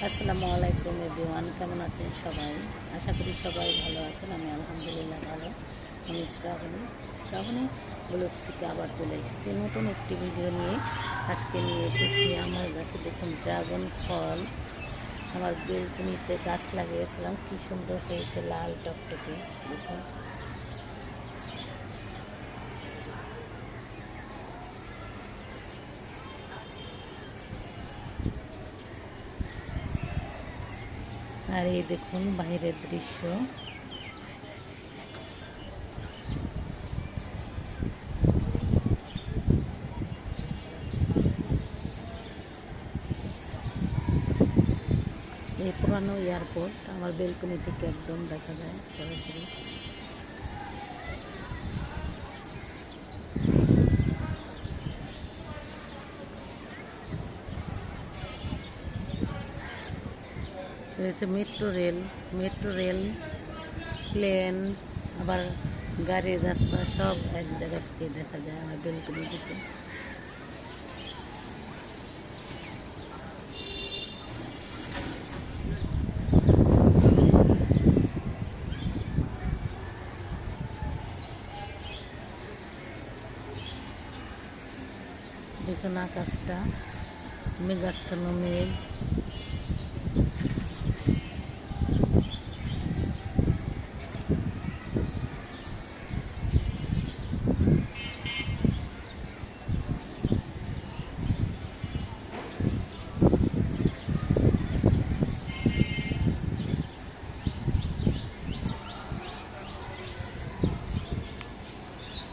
আসসালামু আলাইকুম এভরিওয়ান, কেমন আছেন সবাই? আশা করি সবাই ভালো আছেন। আমি আলহামদুলিল্লাহ ভালো। আমি শ্রাবণী ব্লগস থেকে আবার চলে এসেছি নতুন একটি ভিডিও নিয়ে। আজকে নিয়ে এসেছি আমার গাছে দেখুন ড্রাগন ফল। আমার বেলকনিতে গাছ লাগিয়েছিলাম, কি সুন্দর হয়েছে, লাল টকটকে দেখুন। আর এই দেখুন বাইরের দৃশ্য। এই পুরানো এয়ারপোর্ট আমার বেলকনি থেকে একদম দেখা যায় সরাসরি। রয়েছে মেট্রো রেল, প্লেন, আবার গাড়ির রাস্তা সব এক জায়গা থেকে দেখা যায় আমার বেলকনি থেকে। দেখুন আকাশটা মেঘাচ্ছন্ন, মেঘ